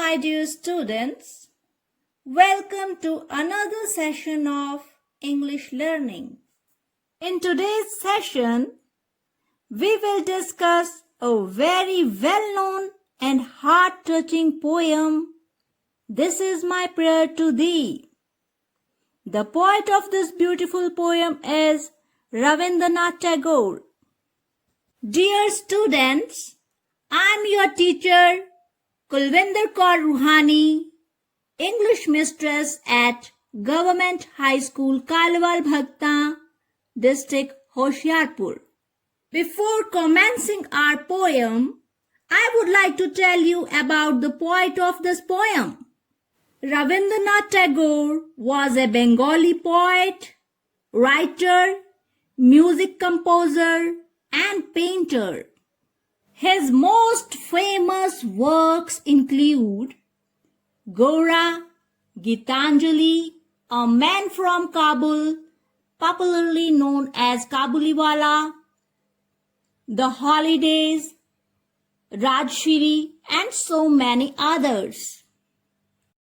my dear students. Welcome to another session of English learning. In today's session, we will discuss a very well-known and heart-touching poem, This is My Prayer to Thee. The poet of this beautiful poem is Rabindranath Tagore. Dear students, I am your teacher, Kulvinder Kaur Ruhani, English mistress at Government High School, Kalwal Bhagta, District Hoshiarpur. Before commencing our poem, I would like to tell you about the poet of this poem. Rabindranath Tagore was a Bengali poet, writer, music composer, and painter. His most famous works include Gora, Gitanjali, A Man from Kabul, popularly known as Kabuliwala, The Holidays, Rajshri, and so many others.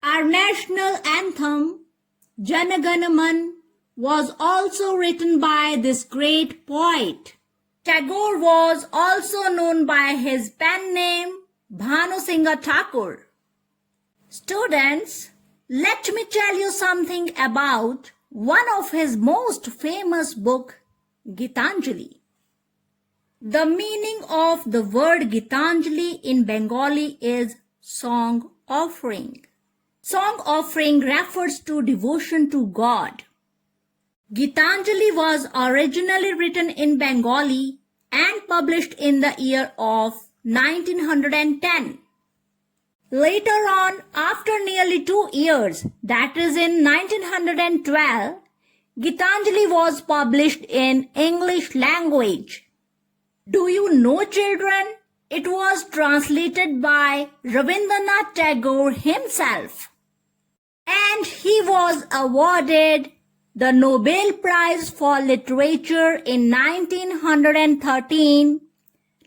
Our national anthem, Jana Gana Man, was also written by this great poet. Tagore was also known by his pen name Bhanu Singha Thakur. Students, let me tell you something about one of his most famous book, Gitanjali. The meaning of the word Gitanjali in Bengali is song offering. Song offering refers to devotion to God. Gitanjali was originally written in Bengali and published in the year of 1910. Later on, after nearly 2 years, that is in 1912, Gitanjali was published in English language. Do you know, children? It was translated by Rabindranath Tagore himself. And he was awarded the Nobel Prize for Literature in 1913,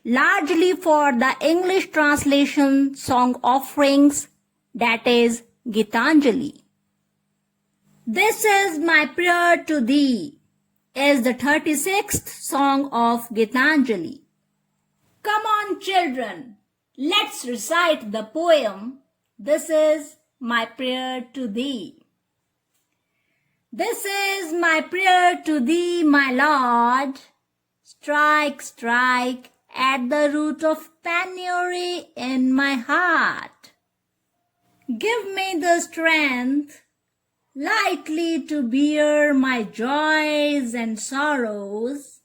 largely for the English translation Song Offerings, that is Gitanjali. This is My Prayer to Thee is the 36th song of Gitanjali. Come on, children, let's recite the poem, This is My Prayer to Thee. This is my prayer to thee, my Lord. Strike, strike at the root of penury in my heart. Give me the strength lightly to bear my joys and sorrows.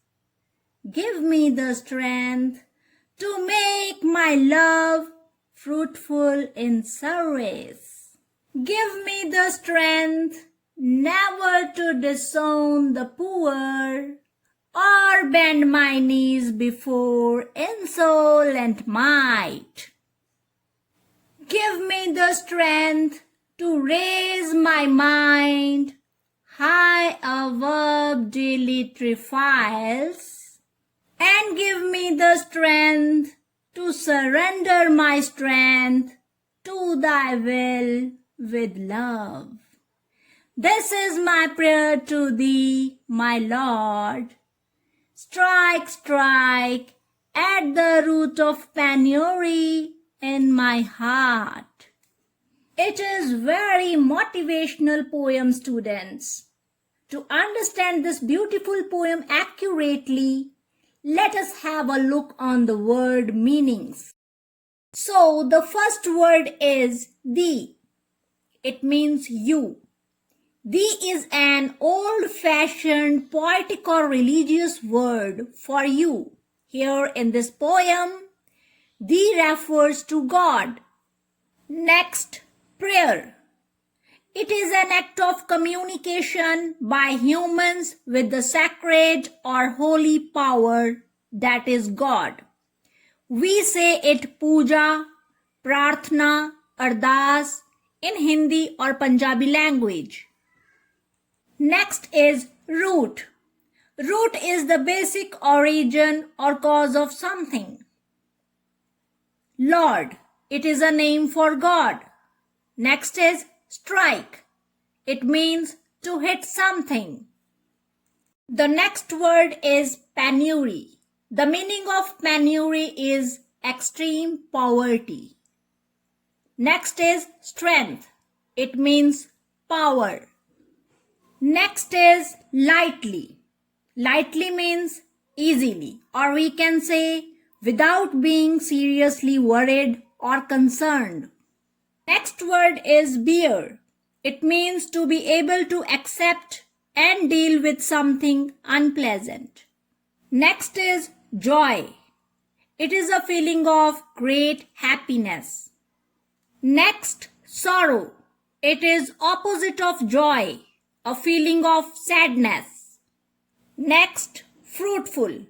Give me the strength to make my love fruitful in service. Give me the strength never to disown the poor or bend my knees before insolent might. Give me the strength to raise my mind high above daily trials, and give me the strength to surrender my strength to thy will with love. This is my prayer to thee, my Lord. Strike, strike at the root of penury in my heart. It is very motivational poem, students. To understand this beautiful poem accurately, let us have a look on the word meanings. So the first word is thee. It means you. Thee is an old-fashioned poetic or religious word for you. Here in this poem, thee refers to God. Next, prayer. It is an act of communication by humans with the sacred or holy power, that is God. We say it puja, prarthana, ardas in Hindi or Punjabi language. Next is root. Root is the basic origin or cause of something. Lord, it is a name for God. Next is strike. It means to hit something. The next word is penury. The meaning of penury is extreme poverty. Next is strength. It means power. Next is lightly. Lightly means easily, or we can say without being seriously worried or concerned. Next word is bear. It means to be able to accept and deal with something unpleasant. Next is joy. It is a feeling of great happiness. Next, sorrow. It is opposite of joy, a feeling of sadness. Next, fruitful.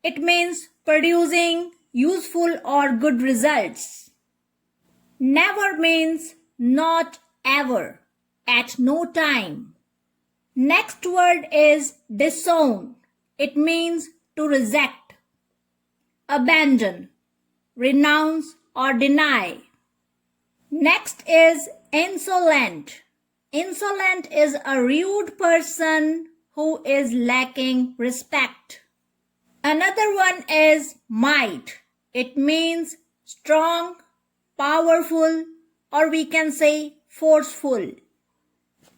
It means producing useful or good results. Never means not ever, at no time. Next word is disown. It means to reject, abandon, renounce or deny. Next is insolent. Insolent is a rude person who is lacking respect. Another one is might. It means strong, powerful, or we can say forceful.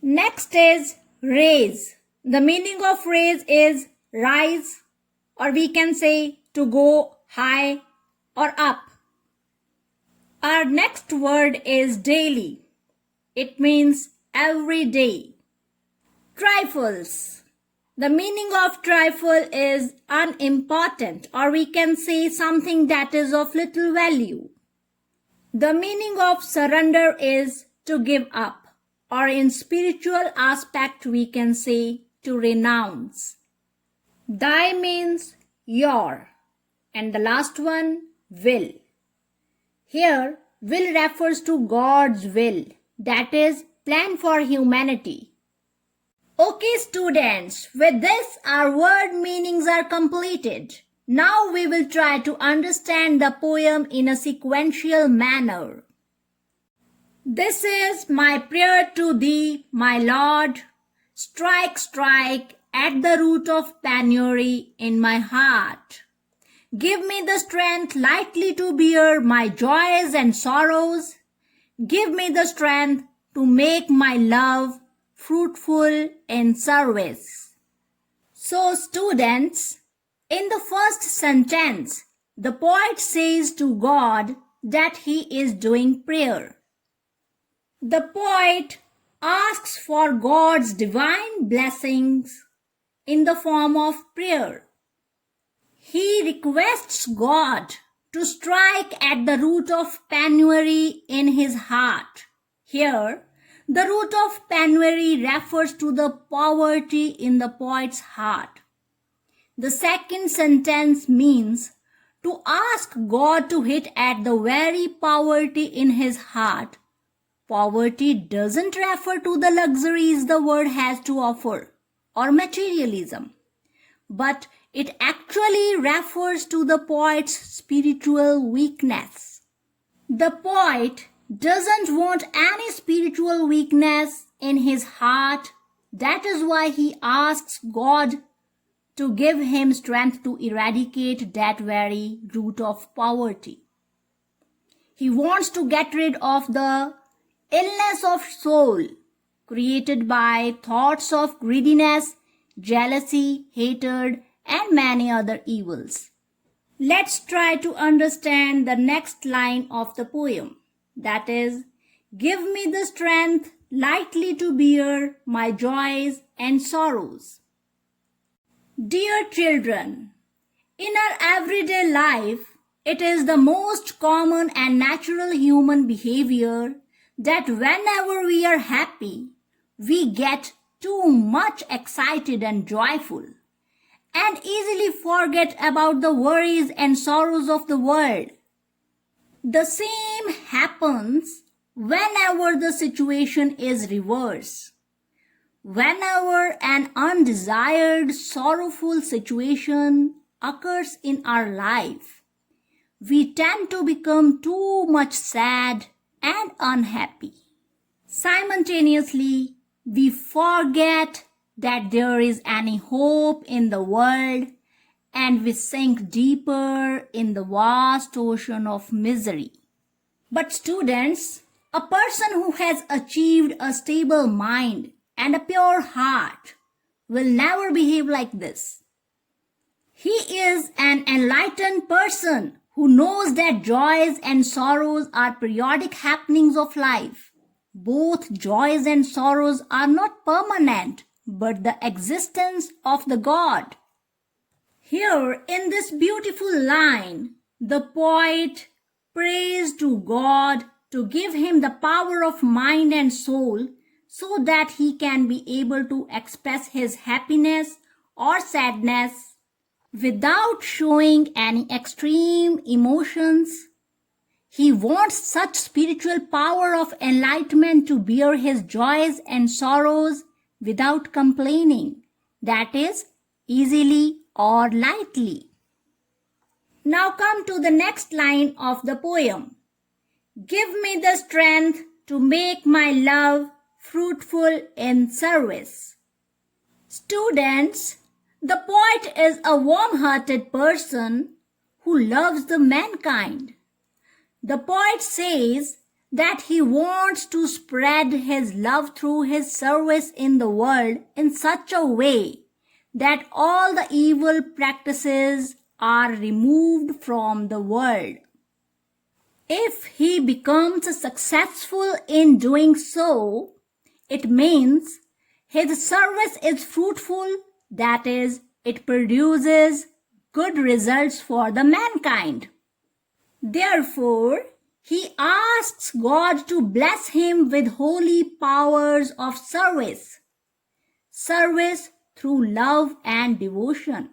Next is raise. The meaning of raise is rise, or we can say to go high or up. Our next word is daily. It means every day. Trifles. The meaning of trifle is unimportant, or we can say something that is of little value. The meaning of surrender is to give up, or in spiritual aspect we can say to renounce. Thy means your, and the last one, will. Here, will refers to God's will, that is, plan for humanity. Okay students, with this our word meanings are completed. Now we will try to understand the poem in a sequential manner. This is my prayer to thee, my Lord. Strike, strike at the root of penury in my heart. Give me the strength lightly to bear my joys and sorrows. Give me the strength to make my love fruitful in service. So students, in the first sentence, the poet says to God that he is doing prayer. The poet asks for God's divine blessings in the form of prayer. He requests God to strike at the root of penury in his heart. Here, the root of penury refers to the poverty in the poet's heart. The second sentence means to ask God to hit at the very poverty in his heart. Poverty doesn't refer to the luxuries the world has to offer or materialism, but it actually refers to the poet's spiritual weakness. The poet doesn't want any spiritual weakness in his heart. That is why he asks God to give him strength to eradicate that very root of poverty. He wants to get rid of the illness of soul created by thoughts of greediness, jealousy, hatred, and many other evils. Let's try to understand the next line of the poem. That is, give me the strength lightly to bear my joys and sorrows. Dear children, in our everyday life, it is the most common and natural human behavior that whenever we are happy, we get too much excited and joyful and easily forget about the worries and sorrows of the world. The same happens whenever the situation is reversed. Whenever an undesired, sorrowful situation occurs in our life, we tend to become too much sad and unhappy. Simultaneously, we forget that there is any hope in the world and we sink deeper in the vast ocean of misery. But students, a person who has achieved a stable mind and a pure heart will never behave like this. He is an enlightened person who knows that joys and sorrows are periodic happenings of life. Both joys and sorrows are not permanent, but the existence of the God. Here in this beautiful line, the poet prays to God to give him the power of mind and soul so that he can be able to express his happiness or sadness without showing any extreme emotions. He wants such spiritual power of enlightenment to bear his joys and sorrows without complaining, that is, easily or lightly. Now come to the next line of the poem. Give me the strength to make my love fruitful in service. Students, the poet is a warm-hearted person who loves the mankind. The poet says that he wants to spread his love through his service in the world in such a way that all the evil practices are removed from the world. If he becomes successful in doing so, it means his service is fruitful, that is, it produces good results for the mankind. Therefore, he asks God to bless him with holy powers of service through love and devotion.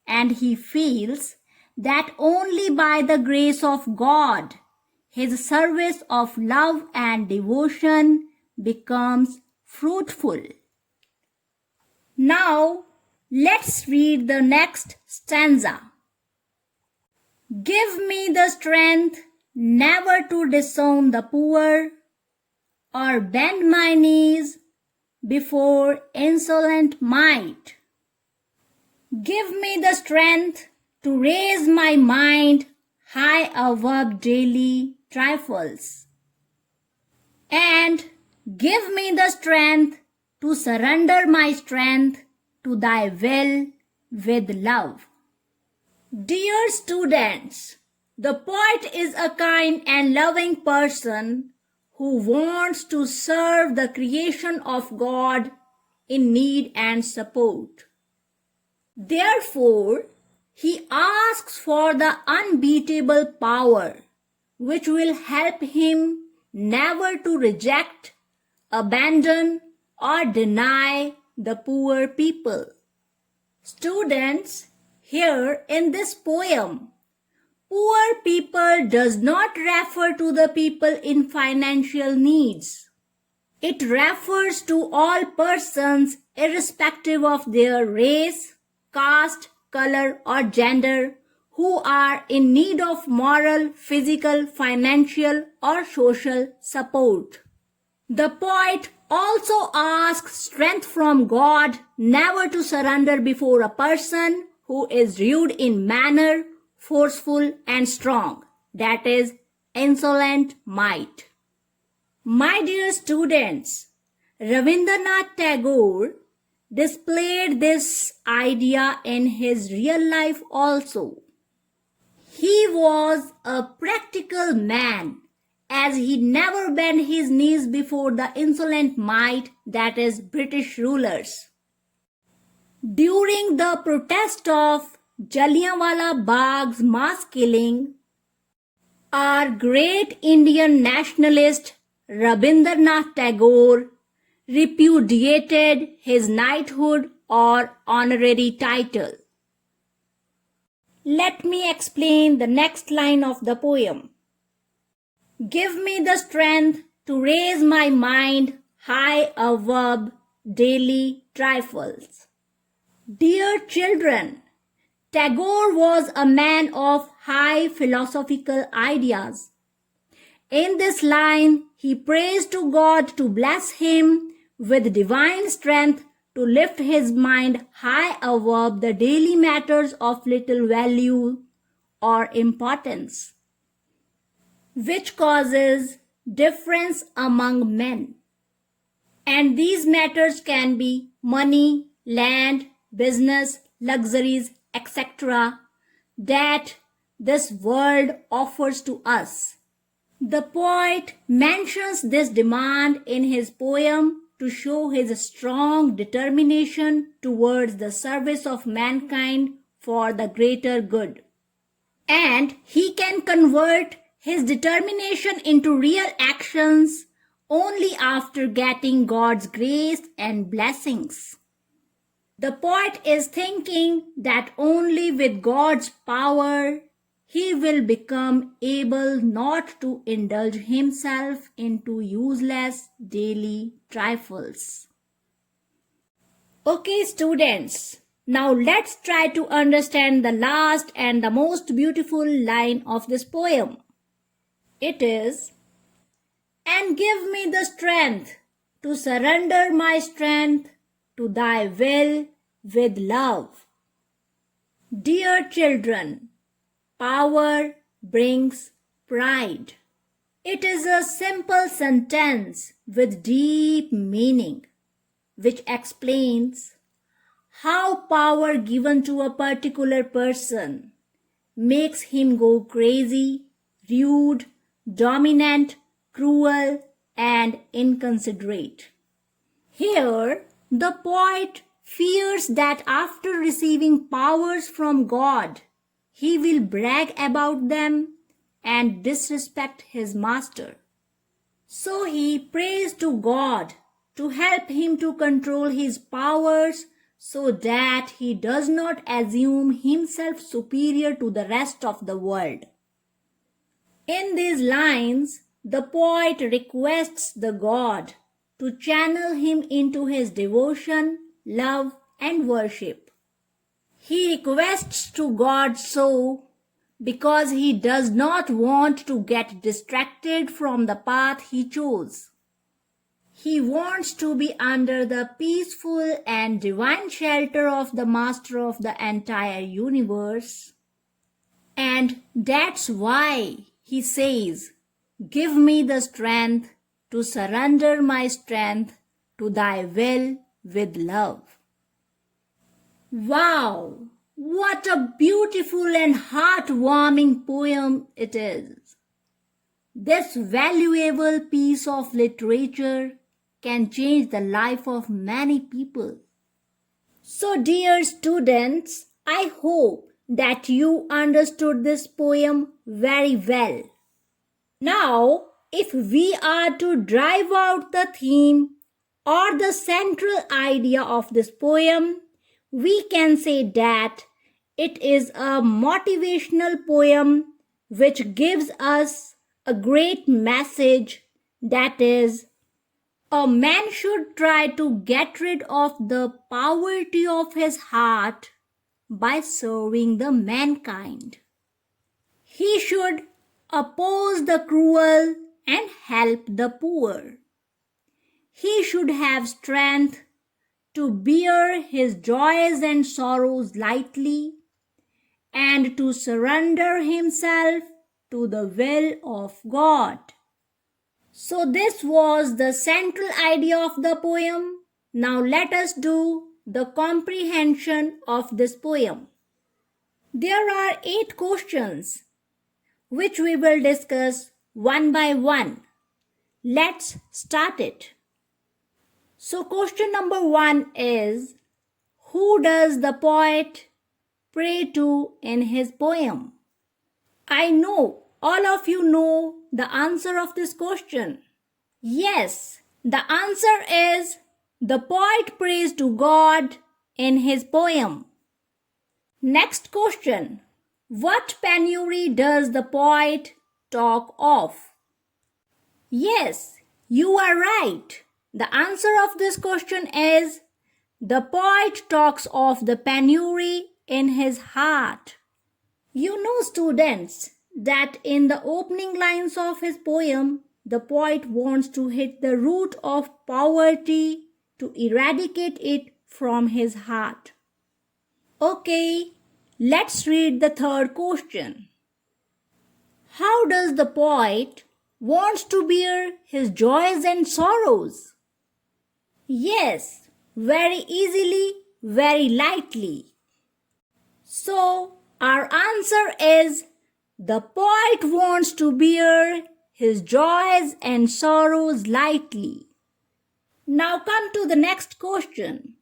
And he feels that only by the grace of God, his service of love and devotion becomes fruitful. Now, let's read the next stanza. Give me the strength never to disown the poor or bend my knees before insolent might. Give me the strength to raise my mind high above daily trifles. And give me the strength to surrender my strength to thy will with love. Dear students, the poet is a kind and loving person who wants to serve the creation of God in need and support. Therefore, he asks for the unbeatable power which will help him never to reject, abandon, or deny the poor people. Students, here in this poem, poor people does not refer to the people in financial needs. It refers to all persons irrespective of their race, caste, color, or gender who are in need of moral, physical, financial, or social support. The poet also asks strength from God never to surrender before a person who is rude in manner, forceful and strong, that is, insolent might. My dear students, Rabindranath Tagore displayed this idea in his real life also. He was a practical man, as he never bent his knees before the insolent might, that is, British rulers. During the protest of Jallianwala Bagh's mass killing, our great Indian nationalist Rabindranath Tagore repudiated his knighthood or honorary title. Let me explain the next line of the poem. Give me the strength to raise my mind high above daily trifles. Dear children, Tagore was a man of high philosophical ideas, In this line, he prays to God to bless him with divine strength to lift his mind high above the daily matters of little value or importance, which causes difference among men. And these matters can be money, land, business, luxuries, etc., that this world offers to us. The poet mentions this demand in his poem to show his strong determination towards the service of mankind for the greater good. And he can convert his determination into real actions only after getting God's grace and blessings. The poet is thinking that only with God's power he will become able not to indulge himself into useless daily trifles. Okay, students, now let's try to understand the last and the most beautiful line of this poem. It is, "And give me the strength to surrender my strength to thy will with love." Dear children, power brings pride. It is a simple sentence with deep meaning, which explains how power given to a particular person makes him go crazy, rude, dominant, cruel, and inconsiderate. Here, the poet fears that after receiving powers from God, he will brag about them and disrespect his master. So he prays to God to help him to control his powers so that he does not assume himself superior to the rest of the world. In these lines, the poet requests the God to channel him into his devotion, love, and worship. He requests to God so because he does not want to get distracted from the path he chose. He wants to be under the peaceful and divine shelter of the Master of the entire universe. And that's why he says, "Give me the strength to surrender my strength to thy will with love." Wow! What a beautiful and heartwarming poem it is. This valuable piece of literature can change the life of many people. So, dear students, I hope that you understood this poem very well. Now, if we are to drive out the theme or the central idea of this poem, we can say that it is a motivational poem which gives us a great message, that is, a man should try to get rid of the poverty of his heart by serving the mankind. He should oppose the cruel and help the poor. He should have strength to bear his joys and sorrows lightly and to surrender himself to the will of God. So this was the central idea of the poem. Now let us do the comprehension of this poem. There are 8 questions which we will discuss one by one. Let's start it. So question number 1 is, who does the poet pray to in his poem? I know all of you know the answer of this question. Yes, the answer is the poet prays to God in his poem. Next question. What penury does the poet talk of? Yes, you are right. The answer of this question is the poet talks of the penury in his heart. You know, students, that in the opening lines of his poem, the poet wants to hit the root of poverty to eradicate it from his heart. Okay, let's read the third question. How does the poet want to bear his joys and sorrows? Yes, very easily, very lightly. So, our answer is the poet wants to bear his joys and sorrows lightly. Now come to the next question.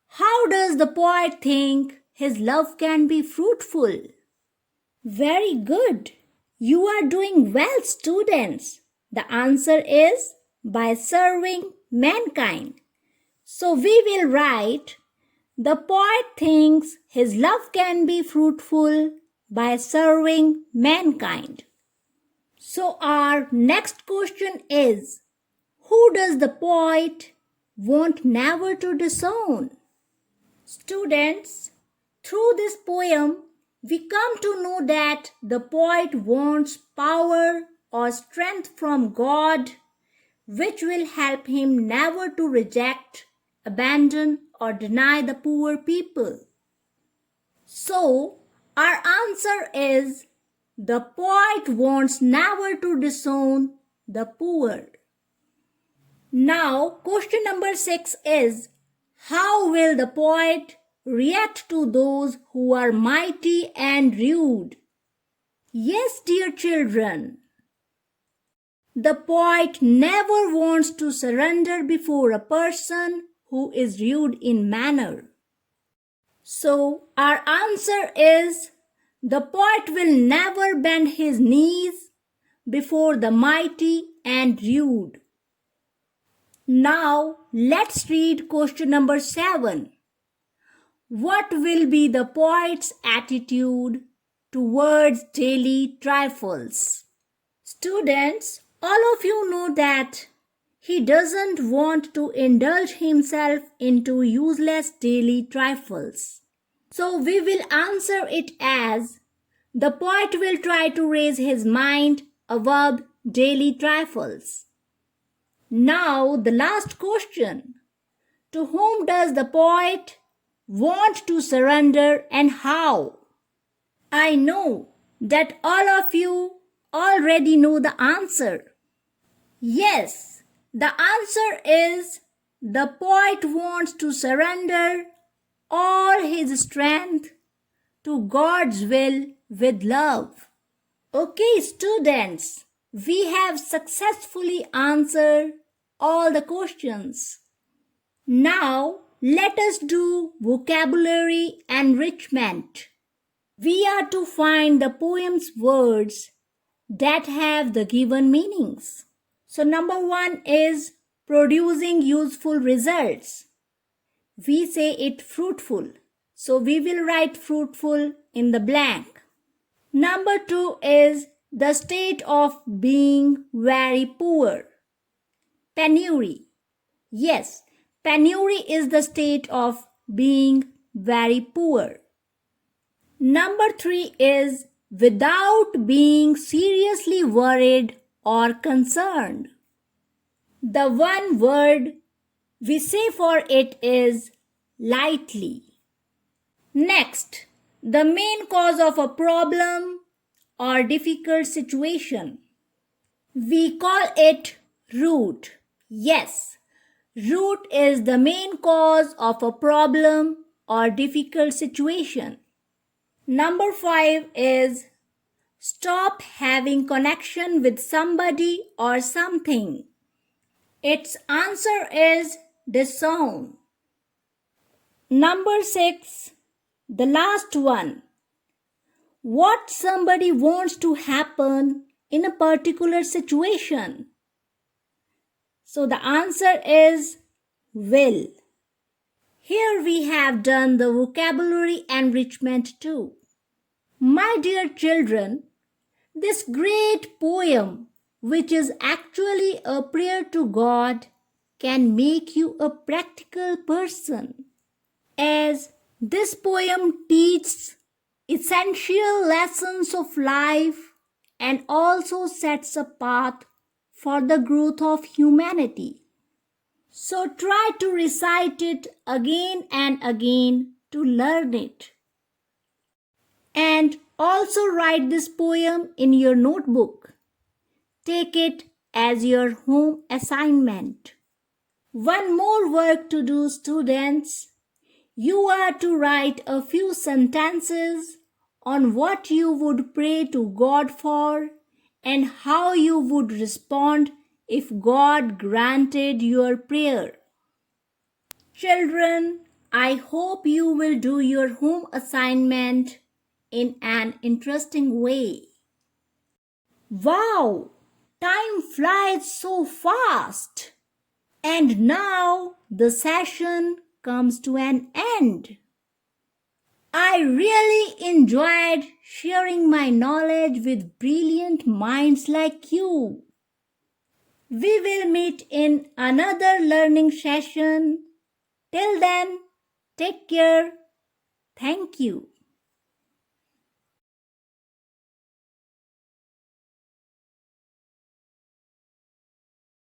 How does the poet think his love can be fruitful? Very good. You are doing well, students. The answer is by serving mankind. So we will write, the poet thinks his love can be fruitful by serving mankind. So our next question is, who does the poet want never to disown? Students, through this poem, we come to know that the poet wants power or strength from God, which will help him never to reject, abandon, or deny the poor people. So, our answer is the poet wants never to disown the poor. Now, question number 6 is, how will the poet react to those who are mighty and rude? Yes, dear children, the poet never wants to surrender before a person who is rude in manner. So, our answer is the poet will never bend his knees before the mighty and rude. Now, let's read question number 7. What will be the poet's attitude towards daily trifles? Students, all of you know that he doesn't want to indulge himself into useless daily trifles. So we will answer it as the poet will try to raise his mind above daily trifles. Now the last question. To whom does the poet want to surrender and how? I know that all of you already know the answer. Yes, the answer is the poet wants to surrender all his strength to God's will with love. Okay, students, we have successfully answered all the questions. Now, let us do vocabulary enrichment. We are to find the poem's words that have the given meanings. So, number 1 is producing useful results. We say it fruitful. So, we will write fruitful in the blank. Number 2 is the state of being very poor. Penury. Yes, penury is the state of being very poor. Number 3 is without being seriously worried or concerned. The one word we say for it is lightly. Next, the main cause of a problem or difficult situation. We call it root. Yes, root is the main cause of a problem or difficult situation. Number 5 is stop having connection with somebody or something. Its answer is disown. Number 6, the last one. What somebody wants to happen in a particular situation. So the answer is will. Here we have done the vocabulary enrichment too. My dear children, this great poem, which is actually a prayer to God, can make you a practical person. As this poem teaches essential lessons of life and also sets a path for the growth of humanity. So try to recite it again and again to learn it. And also write this poem in your notebook. Take it as your home assignment. One more work to do, students. You are to write a few sentences on what you would pray to God for and how you would respond if God granted your prayer. Children, I hope you will do your home assignment in an interesting way. Wow! Time flies so fast! And now the session comes to an end. I really enjoyed sharing my knowledge with brilliant minds like you. We will meet in another learning session. Till then, take care. Thank you.